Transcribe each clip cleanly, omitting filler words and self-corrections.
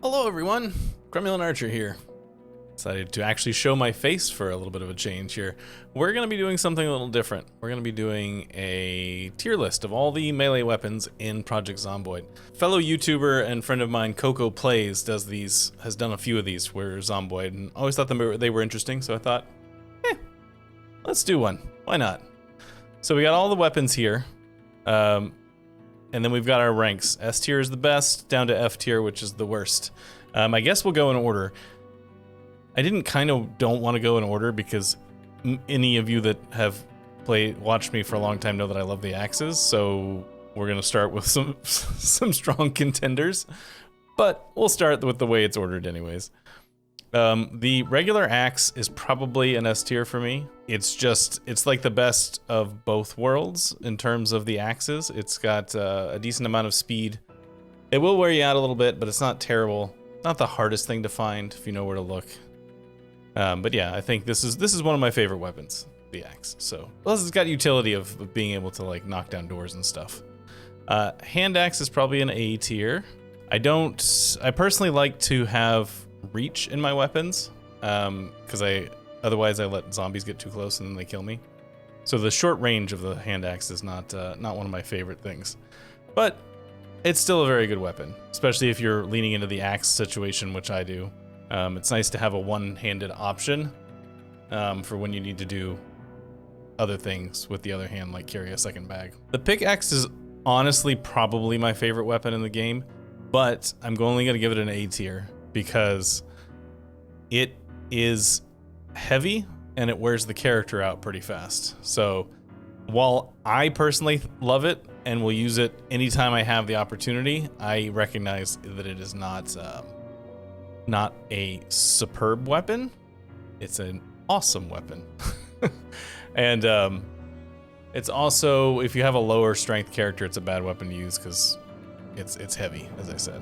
Hello everyone, Cromulent Archer here. Decided to actually show my face for a little bit of a change here. We're going to be doing something a little different. We're going to be doing a tier list of all the melee weapons in Project Zomboid. Fellow YouTuber and friend of mine, Coco Plays, has done a few of these where Zomboid, and always thought they were interesting, so I thought, let's do one. Why not? So we got all the weapons here, and then we've got our ranks. S tier is the best, down to F tier, which is the worst. I guess we'll go in order. I don't want to go in order because any of you that have watched me for a long time know that I love the axes, so we're gonna start with some strong contenders, but we'll start with the way it's ordered anyways. The regular axe is probably an S tier for me. It's like the best of both worlds in terms of the axes. It's got a decent amount of speed. It will wear you out a little bit, but it's not terrible. Not the hardest thing to find if you know where to look. But yeah, I think this is one of my favorite weapons, the axe. So, plus it's got utility of being able to like knock down doors and stuff. Hand axe is probably an A tier. I personally like to have reach in my weapons, because otherwise I let zombies get too close and then they kill me. So the short range of the hand axe is not one of my favorite things, but it's still a very good weapon, especially if you're leaning into the axe situation, which I do. It's nice to have a one-handed option for when you need to do other things with the other hand, like carry a second bag. The pickaxe is honestly probably my favorite weapon in the game, but I'm only going to give it an A tier because it is heavy and it wears the character out pretty fast. So while I personally love it and will use it anytime I have the opportunity, I recognize that it is not a superb weapon. It's an awesome weapon. And it's also, if you have a lower strength character, it's a bad weapon to use because it's heavy, as I said.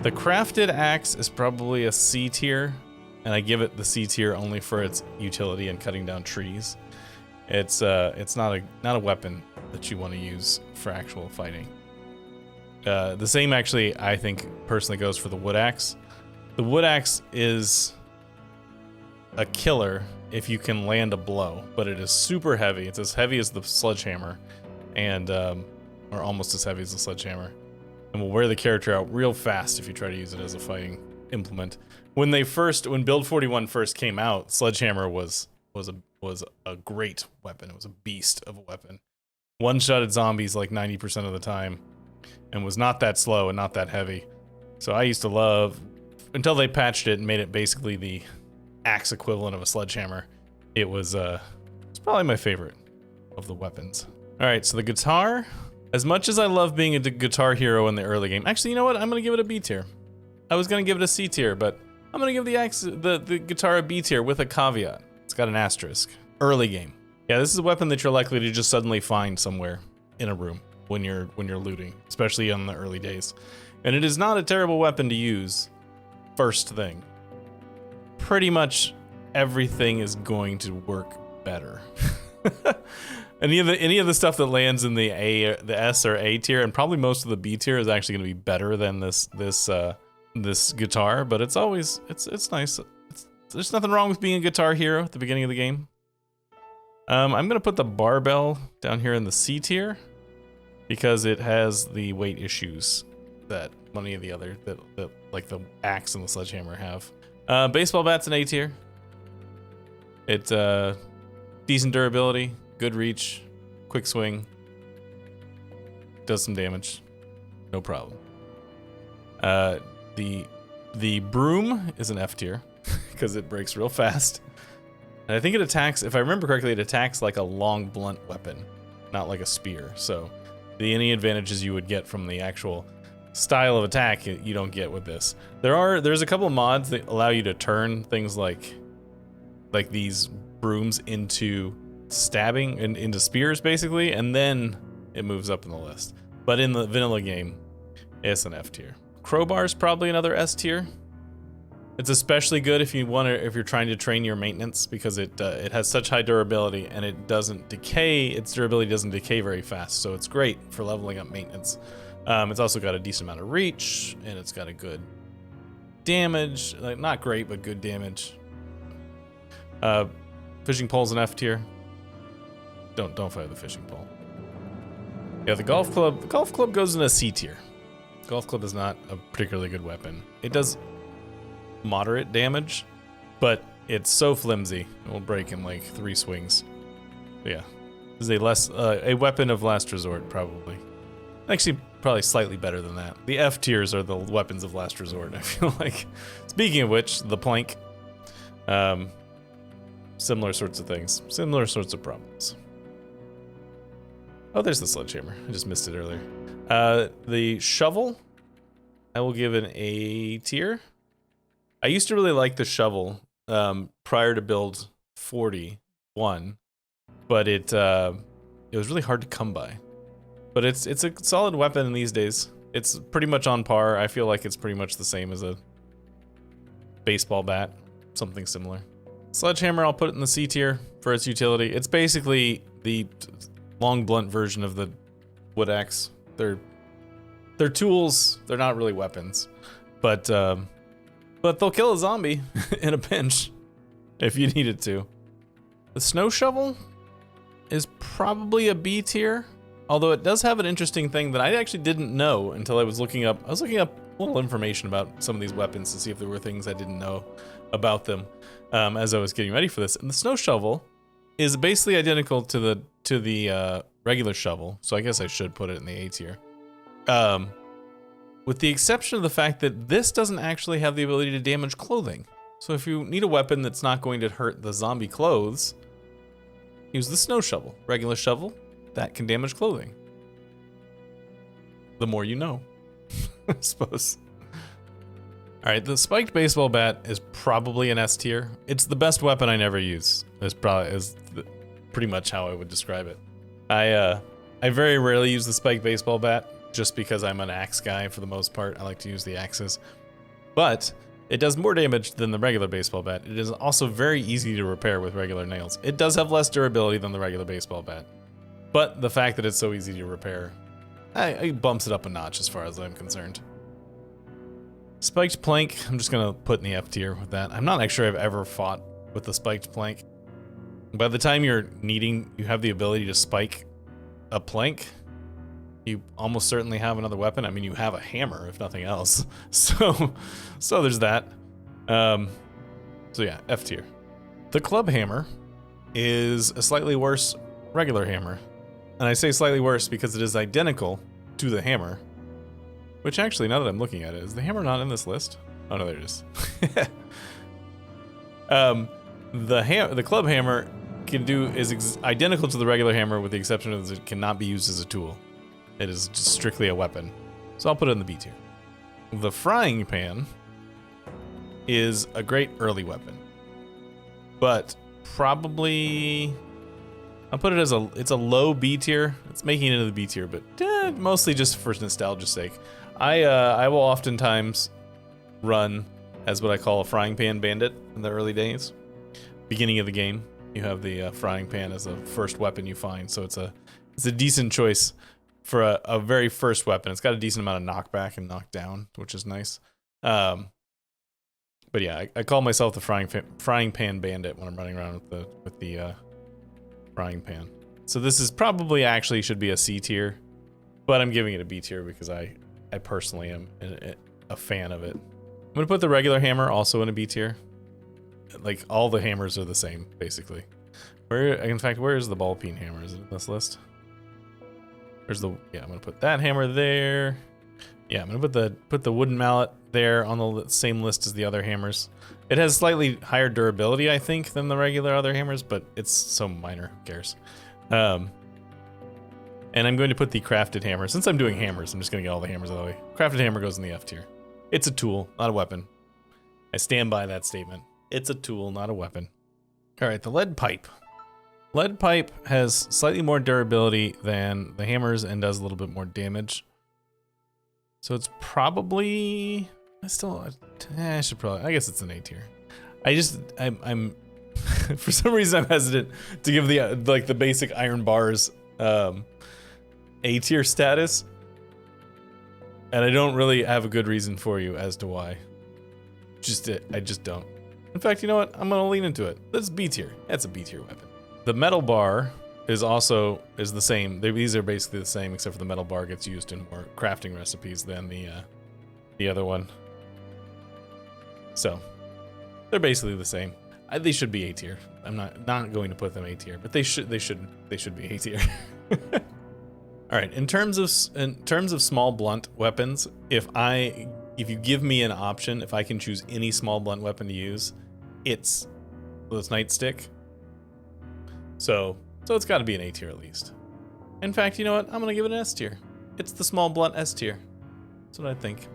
The crafted axe is probably a C tier, and I give it the C tier only for its utility in cutting down trees. It's not a weapon that you want to use for actual fighting. The same actually, I think, personally goes for the wood axe. The wood axe is a killer if you can land a blow, but it is super heavy. It's as heavy as the sledgehammer, and or almost as heavy as the sledgehammer, and will wear the character out real fast if you try to use it as a fighting implement. When Build 41 first came out, sledgehammer was a great weapon. It was a beast of a weapon. One-shotted zombies like 90% of the time, and was not that slow and not that heavy. So I used to love, until they patched it and made it basically the axe equivalent of a sledgehammer. It's probably my favorite of the weapons. All right, so the guitar. As much as I love being a guitar hero in the early game, actually, you know what? I'm gonna give it a B tier. I was gonna give it a C tier, but I'm gonna give the guitar a B tier with a caveat. It's got an asterisk. Early game. Yeah, this is a weapon that you're likely to just suddenly find somewhere in a room when you're looting, especially on the early days. And it is not a terrible weapon to use first thing. Pretty much everything is going to work better. Any of the stuff that lands in the S or A tier, and probably most of the B tier, is actually going to be better than this guitar. But it's nice. There's nothing wrong with being a guitar hero at the beginning of the game. I'm going to put the barbell down here in the C tier because it has the weight issues that many of the other that like the axe and the sledgehammer have. Baseball bat's an A tier. It's decent durability, good reach, quick swing, does some damage, no problem. The broom is an F tier because it breaks real fast. And I think it attacks, if I remember correctly, it attacks like a long blunt weapon, not like a spear. So any advantages you would get from the actual style of attack you don't get with this. There's a couple of mods that allow you to turn things like these brooms into stabbing and into spears basically, and then it moves up in the list. But in the vanilla game, it's an F tier. Crowbar is probably another S tier. It's especially good if you're trying to train your maintenance because it has such high durability and it doesn't decay. Its durability doesn't decay very fast, so it's great for leveling up maintenance. It's also got a decent amount of reach, and it's got a good damage, like not great, but good damage. Fishing pole's an F tier. Don't fire the fishing pole. Yeah, the golf club goes in a C tier. Golf club is not a particularly good weapon. It does moderate damage, but it's so flimsy. It will break in like 3 swings. But yeah, this is a weapon of last resort, probably. Actually, probably slightly better than that. The F tiers are the weapons of last resort, I feel like. Speaking of which, the plank. Similar sorts of things. Similar sorts of problems. Oh, there's the sledgehammer. I just missed it earlier. The shovel, I will give an A tier. I used to really like the shovel prior to build 41, but it was really hard to come by. But it's a solid weapon these days. It's pretty much on par. I feel like it's pretty much the same as a baseball bat, something similar. Sledgehammer, I'll put it in the C tier for its utility. It's basically the long blunt version of the wood axe. They're tools. They're not really weapons, but they'll kill a zombie in a pinch if you needed to. The snow shovel is probably a B tier, although it does have an interesting thing that I actually didn't know until I was looking up. I was looking up a little information about some of these weapons to see if there were things I didn't know about them as I was getting ready for this. And the snow shovel is basically identical to the regular shovel, so I guess I should put it in the A tier. With the exception of the fact that this doesn't actually have the ability to damage clothing. So if you need a weapon that's not going to hurt the zombie clothes, use the snow shovel. Regular shovel, that can damage clothing. The more you know, I suppose. All right, the spiked baseball bat is probably an S tier. It's the best weapon I never use. Pretty much how I would describe it. I very rarely use the spiked baseball bat just because I'm an axe guy for the most part. I like to use the axes, but it does more damage than the regular baseball bat. It is also very easy to repair with regular nails. It does have less durability than the regular baseball bat, but the fact that it's so easy to repair, it bumps it up a notch as far as I'm concerned. Spiked plank, I'm just gonna put in the F tier with that. I'm not actually sure I've ever fought with the spiked plank. By the time you have the ability to spike a plank, you almost certainly have another weapon. I mean, you have a hammer, if nothing else. So there's that. So yeah, F tier. The club hammer is a slightly worse regular hammer. And I say slightly worse because it is identical to the hammer. Which actually, now that I'm looking at it, is the hammer not in this list? Oh no, there it is. The club hammer is identical to the regular hammer with the exception of that it cannot be used as a tool. It is just strictly a weapon. So I'll put it in the B tier. The frying pan is a great early weapon, but probably I'll put it as it's a low B tier. It's making it into the B tier, but mostly just for nostalgia's sake. I will oftentimes run as what I call a frying pan bandit in the early days. Beginning of the game, you have the frying pan as the first weapon you find, so it's a decent choice for a very first weapon. It's got a decent amount of knockback and knockdown, which is nice. But yeah, I call myself the frying pan bandit when I'm running around with the frying pan. So this is probably actually should be a C tier, but I'm giving it a B tier because I personally am a fan of it. I'm gonna put the regular hammer also in a B tier. Like all the hammers are the same, basically. In fact, where is the ball peen hammer? Is it in this list? I'm gonna put that hammer there. Yeah, I'm gonna put the wooden mallet there on the same list as the other hammers. It has slightly higher durability, I think, than the regular other hammers, but it's so minor, who cares? And I'm going to put the crafted hammer. Since I'm doing hammers, I'm just gonna get all the hammers out of the way. Crafted hammer goes in the F tier. It's a tool, not a weapon. I stand by that statement. It's a tool, not a weapon. All right, the lead pipe. Lead pipe has slightly more durability than the hammers and does a little bit more damage. So it's probably, I guess it's an A tier. I'm for some reason I'm hesitant to give the basic iron bars A tier status. And I don't really have a good reason for you as to why. I just don't. In fact, you know what? I'm gonna lean into it. That's B tier. That's a B tier weapon. The metal bar is the same. These are basically the same, except for the metal bar gets used in more crafting recipes than the other one. So they're basically the same. They should be A tier. I'm not going to put them A tier, but they should be A tier. All right. In terms of small blunt weapons, if you give me an option, if I can choose any small blunt weapon to use, it's this nightstick. So it's got to be an A tier at least. In fact, you know what? I'm gonna give it an S tier. It's the small blunt S tier. That's what I think.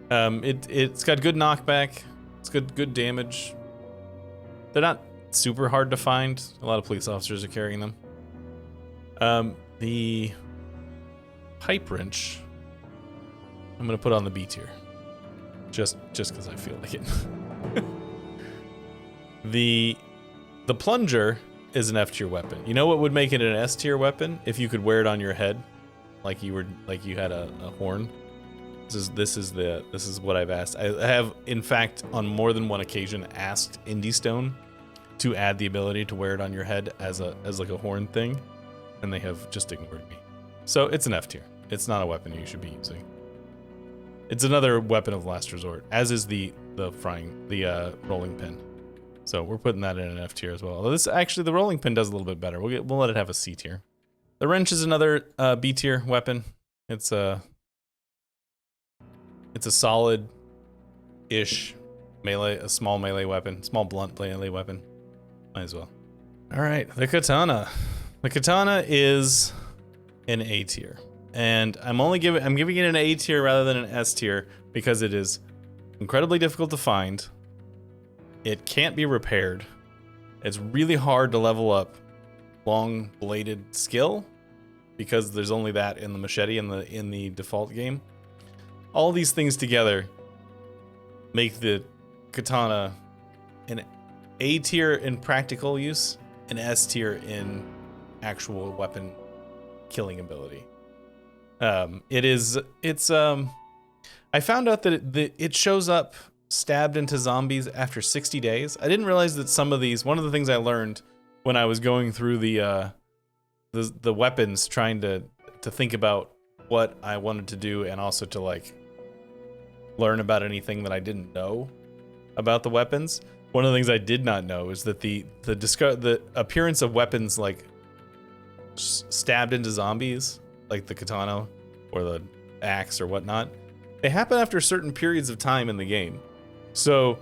It's got good knockback. It's good damage. They're not super hard to find. A lot of police officers are carrying them. The pipe wrench, I'm gonna put on the B tier, just because I feel like it. The plunger is an F tier weapon. You know what would make it an S tier weapon? If you could wear it on your head, like you had a horn. This is what I've asked. I have, in fact, on more than one occasion asked Indie Stone to add the ability to wear it on your head as like a horn thing, and they have just ignored me. So it's an F tier. It's not a weapon you should be using. It's another weapon of last resort, as is the rolling pin. So we're putting that in an F tier as well. Although the rolling pin does a little bit better. We'll let it have a C tier. The wrench is another B tier weapon. It's a solid-ish melee, a small melee weapon, small blunt melee weapon. Might as well. All right, the katana. The katana is an A tier, and I'm giving it an A tier rather than an S tier because it is incredibly difficult to find. It can't be repaired. It's really hard to level up long bladed skill because there's only that in the machete in the default game. All these things together make the katana an A tier in practical use, an S tier in actual weapon killing ability. I found out that it shows up stabbed into zombies after 60 days. I didn't realize that some of these, one of the things I learned when I was going through the weapons, trying to think about what I wanted to do and also to like learn about anything that I didn't know about the weapons. One of the things I did not know is that the appearance of weapons like stabbed into zombies, like the katana or the axe or whatnot, they happen after certain periods of time in the game. So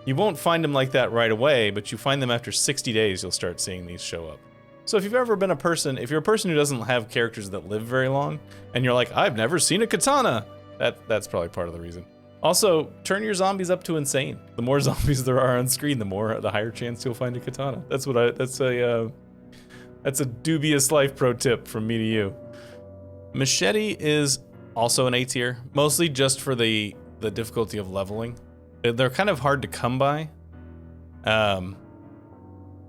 you won't find them like that right away, but you find them after 60 days, you'll start seeing these show up. So if you've ever been if you're a person who doesn't have characters that live very long, and you're like, I've never seen a katana, that's probably part of the reason. Also, turn your zombies up to insane. The more zombies there are on screen, the higher chance you'll find a katana. That's a dubious life pro tip from me to you. Machete is also an A tier, mostly just for the difficulty of leveling. They're kind of hard to come by. And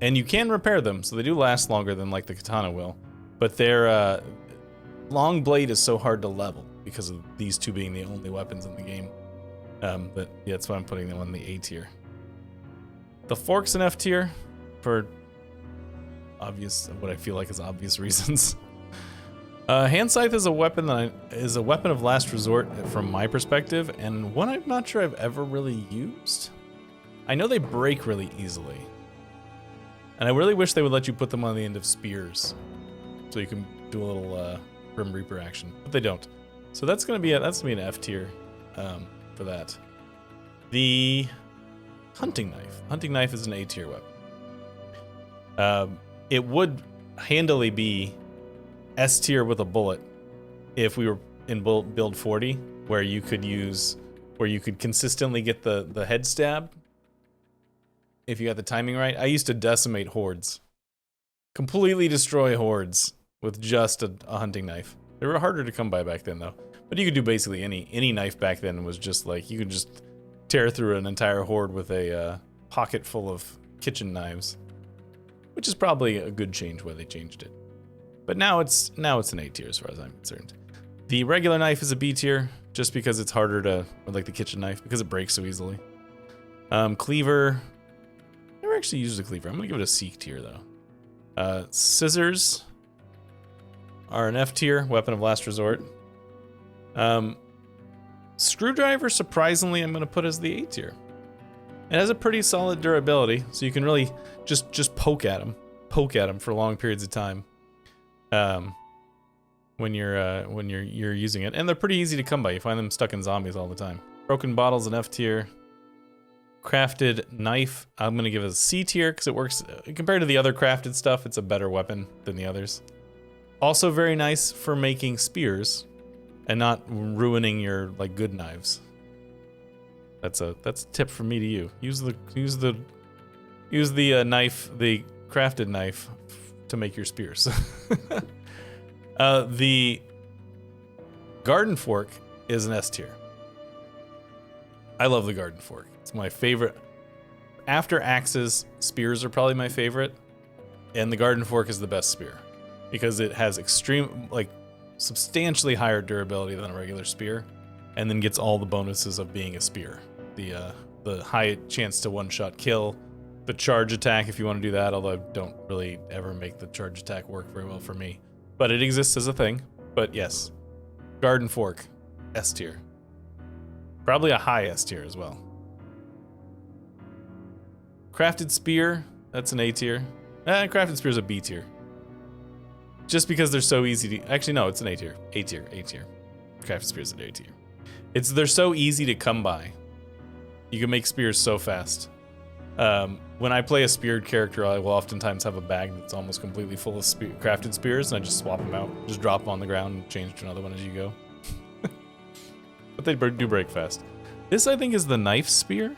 you can repair them, so they do last longer than like the katana will. But their long blade is so hard to level because of these two being the only weapons in the game. But yeah, that's why I'm putting them on the A tier. The fork's an F tier for what I feel like is obvious reasons. Hand scythe is a weapon of last resort from my perspective, and one I'm not sure I've ever really used. I know they break really easily, and I really wish they would let you put them on the end of spears, so you can do a little Grim Reaper action, but they don't. So that's gonna be an F tier for that. The hunting knife. Hunting knife is an A tier weapon. It would handily be S tier with a bullet if we were in build 40, where you could consistently get the head stab if you got the timing right. I used to decimate hordes, completely destroy hordes with just a hunting knife. They were harder to come by back then though, but you could do basically any knife back then. Was just like you could just tear through an entire horde with a pocket full of kitchen knives, which is probably a good change why they changed it. But now it's an A tier as far as I'm concerned. The regular knife is a B tier just because it's harder to, like the kitchen knife, because it breaks so easily. Cleaver. Never actually used a cleaver. I'm gonna give it a C tier though. Scissors are an F tier, weapon of last resort. Screwdriver, surprisingly, I'm gonna put as the A tier. It has a pretty solid durability, so you can really just poke at them for long periods of time. When you're using it, and they're pretty easy to come by. You find them stuck in zombies all the time. Broken bottles, an F tier. Crafted knife, I'm gonna give it a C tier because it works compared to the other crafted stuff. It's a better weapon than the others. Also very nice for making spears and not ruining your like good knives. That's a tip from me to you. Use the knife, the crafted knife, to make your spears. The garden fork is an S tier. I love the garden fork. It's my favorite. After axes, spears are probably my favorite, and the garden fork is the best spear because it has substantially higher durability than a regular spear, and then gets all the bonuses of being a spear. The high chance to one-shot kill, the charge attack if you want to do that, although I don't really ever make the charge attack work very well for me. But it exists as a thing. But yes, garden fork, S tier. Probably a high S tier as well. Crafted spear, that's an A tier. Crafted spear is a B tier. Just because they're so easy to... Actually, no, it's an A tier. A tier, A tier. Crafted spear is an A tier. They're so easy to come by. You can make spears so fast. When I play a speared character, I will oftentimes have a bag that's almost completely full of crafted spears, and I just swap them out. Just drop them on the ground and change to another one as you go. But they do break fast. This, I think, is the knife spear.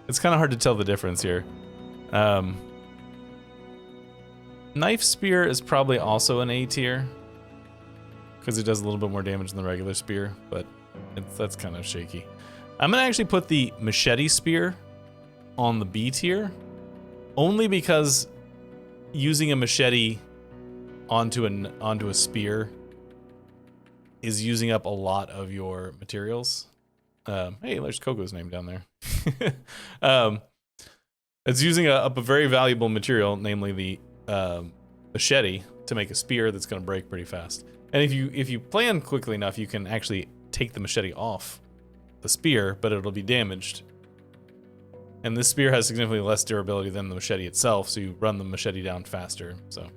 It's kind of hard to tell the difference here. Knife spear is probably also an A tier, because it does a little bit more damage than the regular spear, but that's kind of shaky. I'm going to actually put the machete spear on the B tier, only because using a machete onto a spear is using up a lot of your materials. Hey, there's Coco's name down there. It's using up a very valuable material, namely the machete, to make a spear that's going to break pretty fast. And if you plan quickly enough, you can actually take the machete off the spear, but it'll be damaged. And this spear has significantly less durability than the machete itself, so you run the machete down faster. So,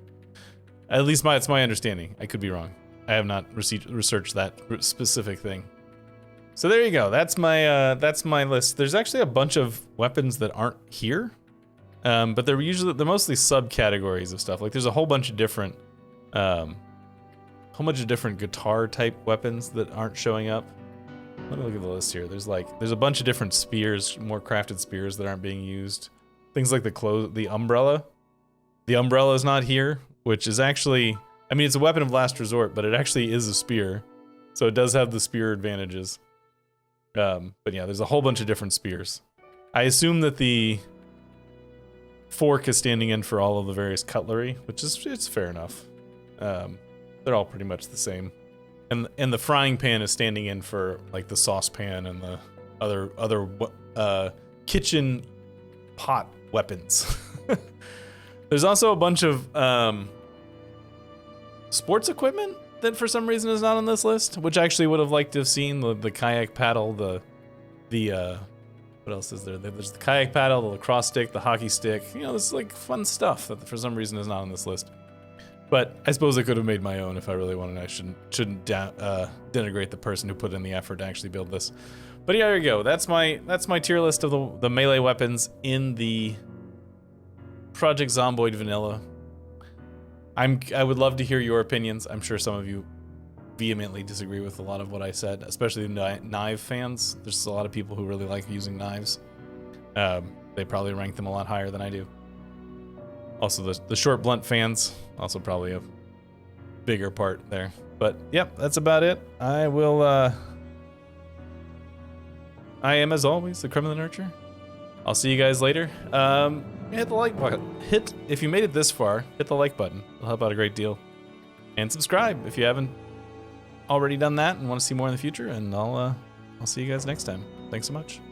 at least it's my understanding. I could be wrong. I have not researched that specific thing. So there you go. That's my list. There's actually a bunch of weapons that aren't here, but they're mostly subcategories of stuff. Like there's a whole bunch of different guitar type weapons that aren't showing up. Let me look at the list here. There's a bunch of different spears, more crafted spears that aren't being used. Things like the umbrella. The umbrella is not here, which is actually, I mean, it's a weapon of last resort, but it actually is a spear. So it does have the spear advantages. But yeah, there's a whole bunch of different spears. I assume that the fork is standing in for all of the various cutlery, which is, it's fair enough. They're all pretty much the same. And the frying pan is standing in for like the saucepan and the other kitchen pot weapons. There's also a bunch of sports equipment that for some reason is not on this list, which I actually would have liked to have seen. The kayak paddle, the what else is there? There's the kayak paddle, the lacrosse stick, the hockey stick. You know, this is like fun stuff that for some reason is not on this list. But I suppose I could have made my own if I really wanted. I shouldn't denigrate the person who put in the effort to actually build this. But yeah, there you go. That's my tier list of the melee weapons in the Project Zomboid Vanilla. I would love to hear your opinions. I'm sure some of you vehemently disagree with a lot of what I said, especially the knife fans. There's a lot of people who really like using knives. They probably rank them a lot higher than I do. Also, the short blunt fans, also probably a bigger part there. But, yep, that's about it. I am, as always, the creme of the nurture. I'll see you guys later. Hit the like button. If you made it this far, hit the like button. It'll help out a great deal. And subscribe if you haven't already done that and want to see more in the future. And I'll see you guys next time. Thanks so much.